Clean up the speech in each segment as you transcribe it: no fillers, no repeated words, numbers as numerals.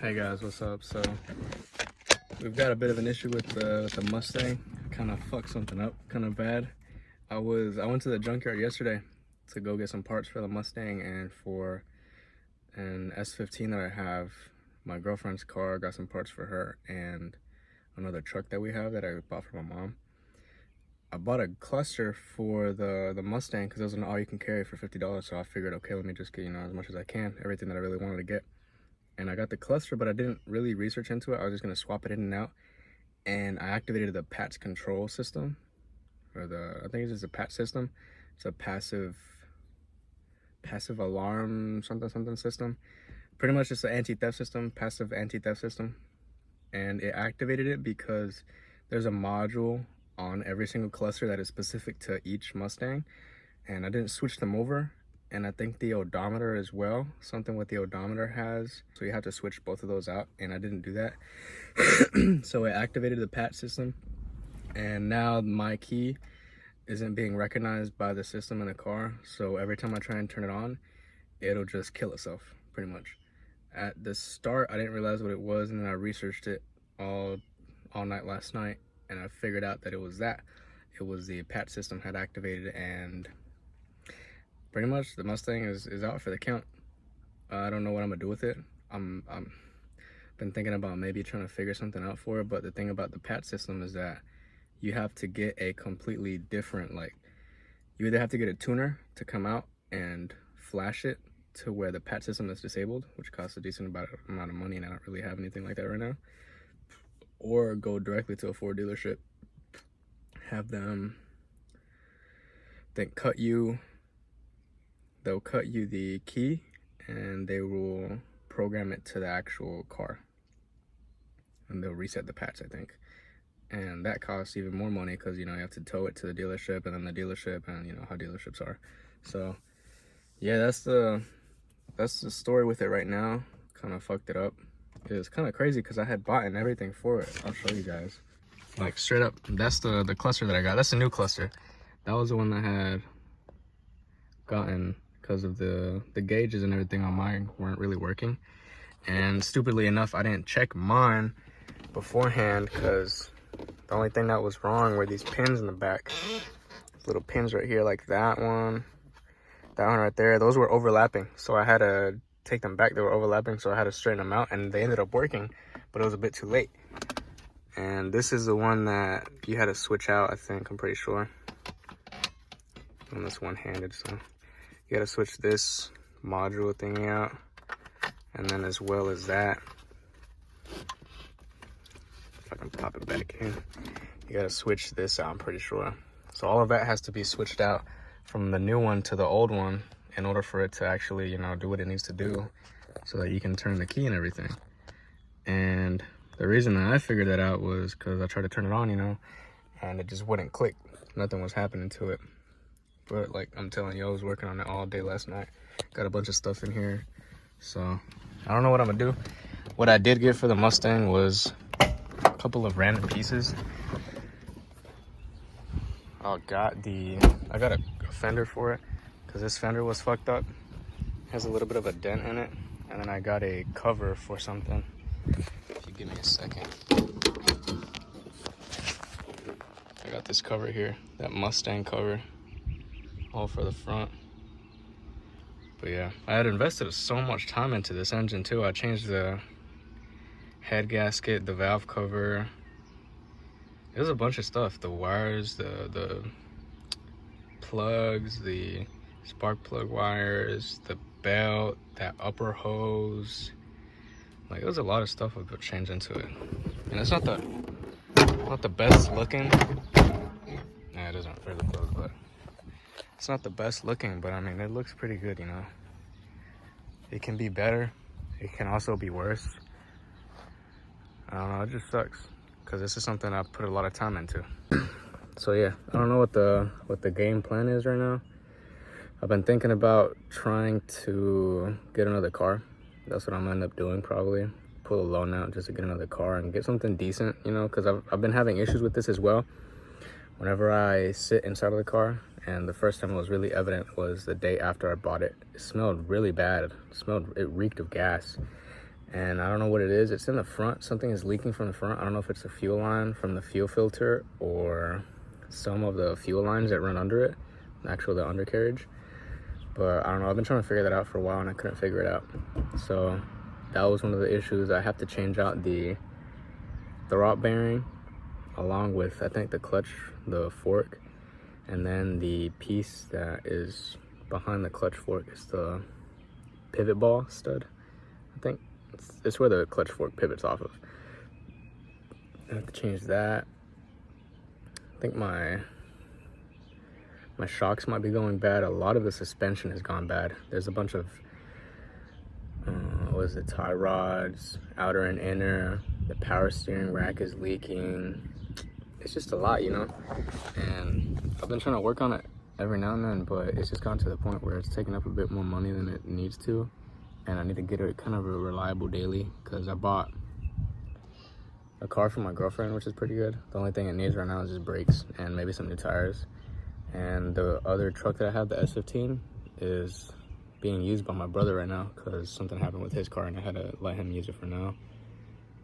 Hey guys, what's up? So we've got a bit of an issue with the Mustang. Kind of fucked something up, kind of bad. I went to the junkyard yesterday to go get some parts for the Mustang and for an S15 that I have. My girlfriend's car, got some parts for her, and another truck that we have that I bought for my mom. I bought a cluster for the Mustang because it was an all-you-can-carry for $50. So I figured, okay, let me just get as much as I can, everything that I really wanted to get. And I got the cluster, but I didn't really research into it. I was just gonna swap it in and out. And I activated the PATS control system, or I think it's just a PAT system. It's a passive alarm something system. Pretty much just an anti-theft system, passive anti-theft system. And it activated it because there's a module on every single cluster that is specific to each Mustang. And I didn't switch them over. And I think the odometer as well, something with the odometer has. So you have to switch both of those out, and I didn't do that. So it activated the PAT system, and now my key isn't being recognized by the system in the car. So every time I try and turn it on, it'll just kill itself, pretty much. At the start, I didn't realize what it was, and then I researched it all night last night, and I figured out that it was that. It was the PAT system had activated, and pretty much the Mustang is out for the count. I don't know what I'm gonna do with it. I'm been thinking about maybe trying to figure something out for it, but the thing about the PAT system is that you have to get a completely different, you either have to get a tuner to come out and flash it to where the PAT system is disabled, which costs a decent amount of money, and I don't really have anything like that right now, or go directly to a Ford dealership, have them they'll cut you the key, and they will program it to the actual car, and they'll reset the PATs, I think. And that costs even more money because you have to tow it to the dealership, and then the dealership, and how dealerships are. So yeah, that's the story with it right now. Kind of fucked it up. It was kind of crazy because I had bought and everything for it. I'll show you guys. Like straight up, that's the cluster that I got. That's the new cluster. That was the one that I had gotten because of the gauges and everything on mine weren't really working. And stupidly enough, I didn't check mine beforehand because the only thing that was wrong were these pins in the back. Little pins right here, like that one right there. Those were overlapping, so I had to take them back. They were overlapping, so I had to straighten them out, and they ended up working, but it was a bit too late. And this is the one that you had to switch out, I think. I'm pretty sure. And that's one-handed, so you gotta switch this module thingy out, and then as well as that, if I can pop it back in, you gotta switch this out, I'm pretty sure. So all of that has to be switched out from the new one to the old one in order for it to actually, do what it needs to do so that you can turn the key and everything. And the reason that I figured that out was because I tried to turn it on, and it just wouldn't click. Nothing was happening to it. But like I'm telling you, I was working on it all day last night. Got a bunch of stuff in here. So I don't know what I'm gonna do. What I did get for the Mustang was a couple of random pieces. I got a fender for it because this fender was fucked up. It has a little bit of a dent in it. And then I got a cover for something. If you give me a second. I got this cover here, that Mustang cover. All for the front. But yeah, I had invested so much time into this engine too. I changed the head gasket, the valve cover. It was a bunch of stuff. The wires, the plugs, the spark plug wires, the belt, that upper hose. Like, it was a lot of stuff I put change into it. And it's not the best looking. Nah, it doesn't really close, but it's not the best looking, but I mean, it looks pretty good, It can be better. It can also be worse. I don't know, it just sucks because this is something I put a lot of time into. So yeah, I don't know what the game plan is right now. I've been thinking about trying to get another car. That's what I'm gonna end up doing probably. Pull a loan out just to get another car and get something decent, because I've been having issues with this as well. Whenever I sit inside of the car, and the first time it was really evident was the day after I bought it. It smelled really bad. It reeked of gas. and I don't know what it is. It's in the front. Something is leaking from the front. I don't know if it's a fuel line from the fuel filter or some of the fuel lines that run under it, the undercarriage. But I don't know, I've been trying to figure that out for a while and I couldn't figure it out. So that was one of the issues. I have to change out the rod bearing along with, I think, the clutch, the fork, and then the piece that is behind the clutch fork is the pivot ball stud. I think it's where the clutch fork pivots off of. I have to change that. I think my shocks might be going bad. A lot of the suspension has gone bad. There's a bunch of tie rods, outer and inner. The power steering rack is leaking. It's just a lot, you know. And I've been trying to work on it every now and then, but it's just gotten to the point where it's taking up a bit more money than it needs to, and I need to get it kind of a reliable daily, because I bought a car for my girlfriend, which is pretty good. The only thing it needs right now is just brakes and maybe some new tires. And the other truck that I have, the S15, is being used by my brother right now because something happened with his car and I had to let him use it for now.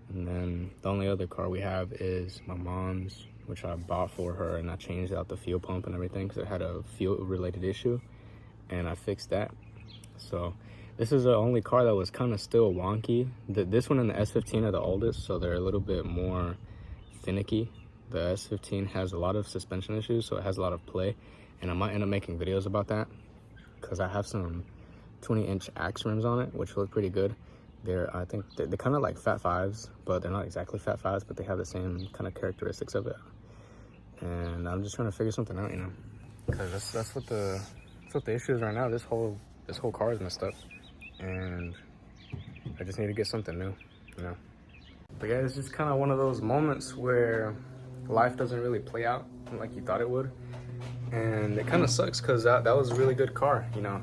And then the only other car we have is my mom's, which I bought for her, and I changed out the fuel pump and everything because it had a fuel related issue, and I fixed that. So this is the only car that was kind of still wonky. This one and the S15 are the oldest, so they're a little bit more finicky. The S15 has a lot of suspension issues, so it has a lot of play, and I might end up making videos about that because I have some 20-inch axe rims on it, which look pretty good. I think they're kind of like Fat Fives, but they're not exactly Fat Fives, but they have the same kind of characteristics of it. And I'm just trying to figure something out, you know, because that's what the issue is right now. This whole car is messed up, and I just need to get something new, you know. But yeah, it's just kind of one of those moments where life doesn't really play out like you thought it would, and it kind of sucks because that was a really good car, you know.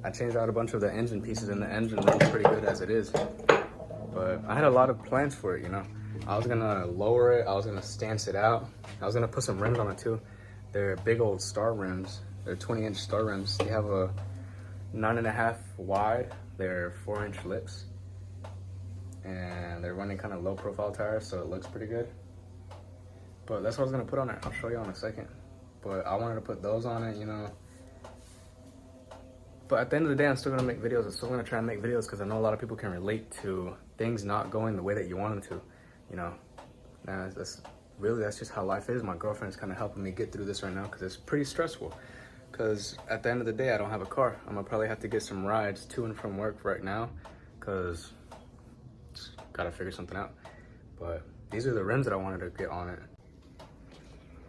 I changed out a bunch of the engine pieces, and the engine runs pretty good as it is, but I had a lot of plans for it, you know. I was gonna lower it, I was gonna stance it out, I was gonna put some rims on it too. They're big old star rims. They're 20-inch star rims. They have a 9.5 wide. They're 4-inch lips, and they're running kind of low profile tires, so it looks pretty good. But that's what I was gonna put on it. I'll show you in a second. But I wanted to put those on it, you know. But at the end of the day, I'm still gonna make videos. I'm still gonna try and make videos because I know a lot of people can relate to things not going the way that you want them to, you know. And that's just how life is. My girlfriend's kind of helping me get through this right now because it's pretty stressful. Because at the end of the day, I don't have a car. I'm gonna probably have to get some rides to and from work right now because gotta figure something out. But these are the rims that I wanted to get on it.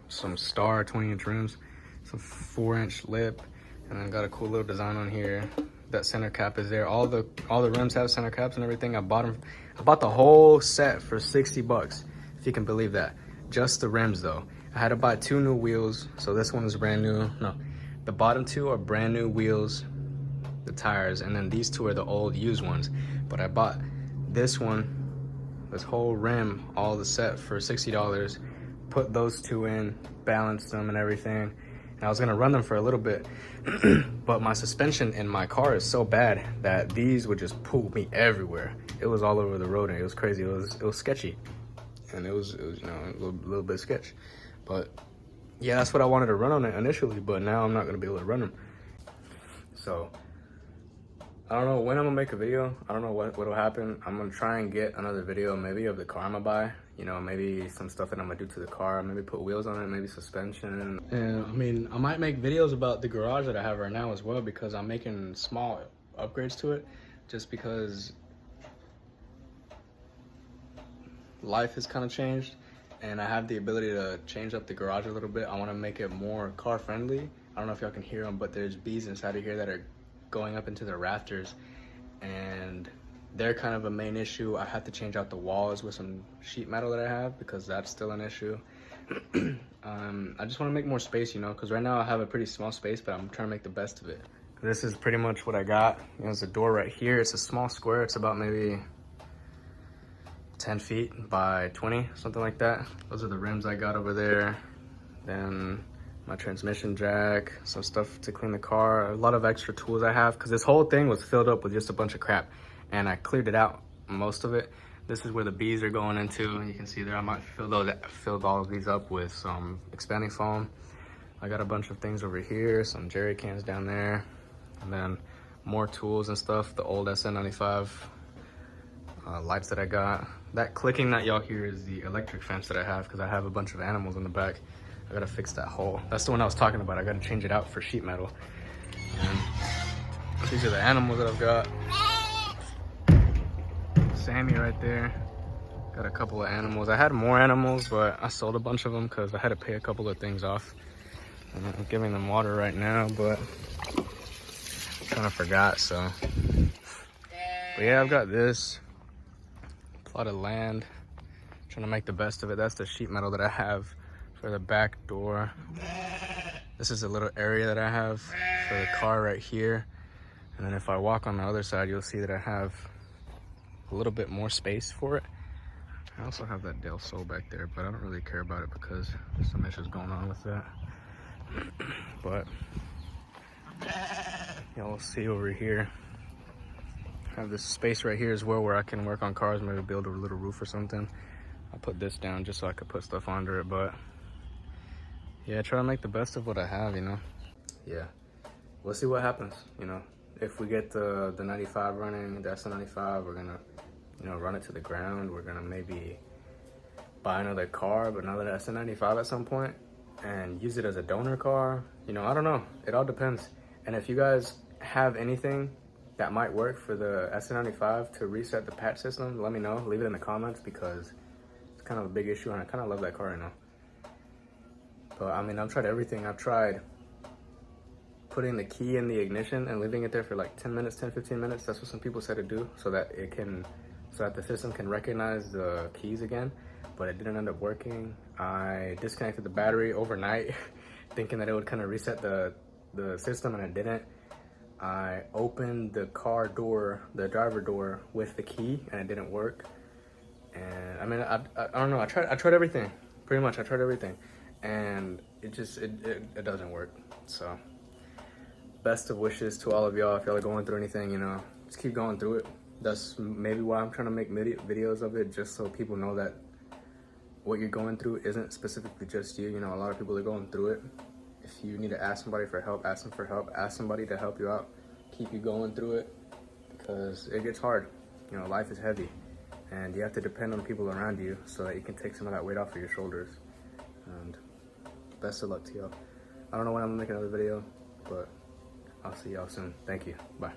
Some star 20-inch rims, some 4-inch lip, and then got a cool little design on here. That center cap is there. All the rims have center caps and everything. I bought the whole set for 60 bucks, if you can believe that. Just the rims though. I had to buy 2 new wheels, so this one is brand new. No, the bottom 2 are brand new wheels, the tires, and then these 2 are the old used ones. But I bought this one, this whole rim, all the set for $60. Put those 2 in, balanced them and everything. And I was gonna run them for a little bit, but my suspension in my car is so bad that these would just pull me everywhere. It was all over the road and it was crazy. It was sketchy, and it was you know, a little bit sketch. But yeah, that's what I wanted to run on it initially, but now I'm not gonna be able to run them. So I don't know when I'm gonna make a video. I don't know what'll happen. I'm gonna try and get another video maybe of the car I'm gonna buy. You know, maybe some stuff that I'm gonna do to the car, maybe put wheels on it, maybe suspension. And I mean, I might make videos about the garage that I have right now as well, because I'm making small upgrades to it, just because life has kind of changed and I have the ability to change up the garage a little bit. I wanna make it more car friendly. I don't know if y'all can hear them, but there's bees inside of here that are going up into the rafters, and they're kind of a main issue. I have to change out the walls with some sheet metal that I have because that's still an issue. I just want to make more space, you know, because right now I have a pretty small space, but I'm trying to make the best of it. This is pretty much what I got. You know, there's a door right here. It's a small square. It's about maybe 10 feet by 20, something like that. Those are the rims I got over there. Then my transmission jack, some stuff to clean the car, a lot of extra tools I have, because this whole thing was filled up with just a bunch of crap. And I cleared it out most of it. This is where the bees are going into, and you can see there I might filled all of these up with some expanding foam. I got a bunch of things over here, some jerry cans down there, and then more tools and stuff. The old SN95 lights that I got. That clicking that y'all hear is the electric fence that I have because I have a bunch of animals in the back. I gotta fix that hole. That's the one I was talking about. I gotta change it out for sheet metal. And these are the animals that I've got. Sammy right there. Got a couple of animals. I had more animals, but I sold a bunch of them because I had to pay a couple of things off. And I'm giving them water right now, but I kind of forgot, so. But yeah, I've got this plot of land. Trying to make the best of it. That's the sheet metal that I have for the back door. This is a little area that I have for the car right here. And then if I walk on the other side, you'll see that I have a little bit more space for it. I also have that Del Sol back there, but I don't really care about it because there's some issues going on with that. But y'all see over here, I have this space right here as well where I can work on cars, maybe build a little roof or something. I put this down just so I could put stuff under it, but yeah, try to make the best of what I have, you know. Yeah, we'll see what happens, you know. If we get the 95 running, the SN95, we're gonna, you know, run it to the ground. We're gonna maybe buy another car, but another SN95 at some point, and use it as a donor car. You know, I don't know. It all depends. And if you guys have anything that might work for the SN95 to reset the patch system, let me know. Leave it in the comments because it's kind of a big issue, and I kind of love that car, you know. But I mean, I've tried everything. I've tried putting the key in the ignition and leaving it there for like 10 minutes, 10, 15 minutes. That's what some people said to do so that the system can recognize the keys again, but it didn't end up working. I disconnected the battery overnight thinking that it would kind of reset the system, and it didn't. I opened the car door, the driver door, with the key, and it didn't work. And I mean, I don't know. I tried everything. Pretty much, I tried everything, and it doesn't work. So, best of wishes to all of y'all. If y'all are going through anything, you know, just keep going through it. That's maybe why I'm trying to make videos of it, just so people know that what you're going through isn't specifically just you. You know, a lot of people are going through it. If you need to ask somebody for help, ask them for help. Ask somebody to help you out, keep you going through it, because it gets hard. You know, life is heavy, and you have to depend on people around you so that you can take some of that weight off of your shoulders. And best of luck to y'all. I don't know when I'm gonna make another video, but I'll see y'all soon. Thank you. Bye.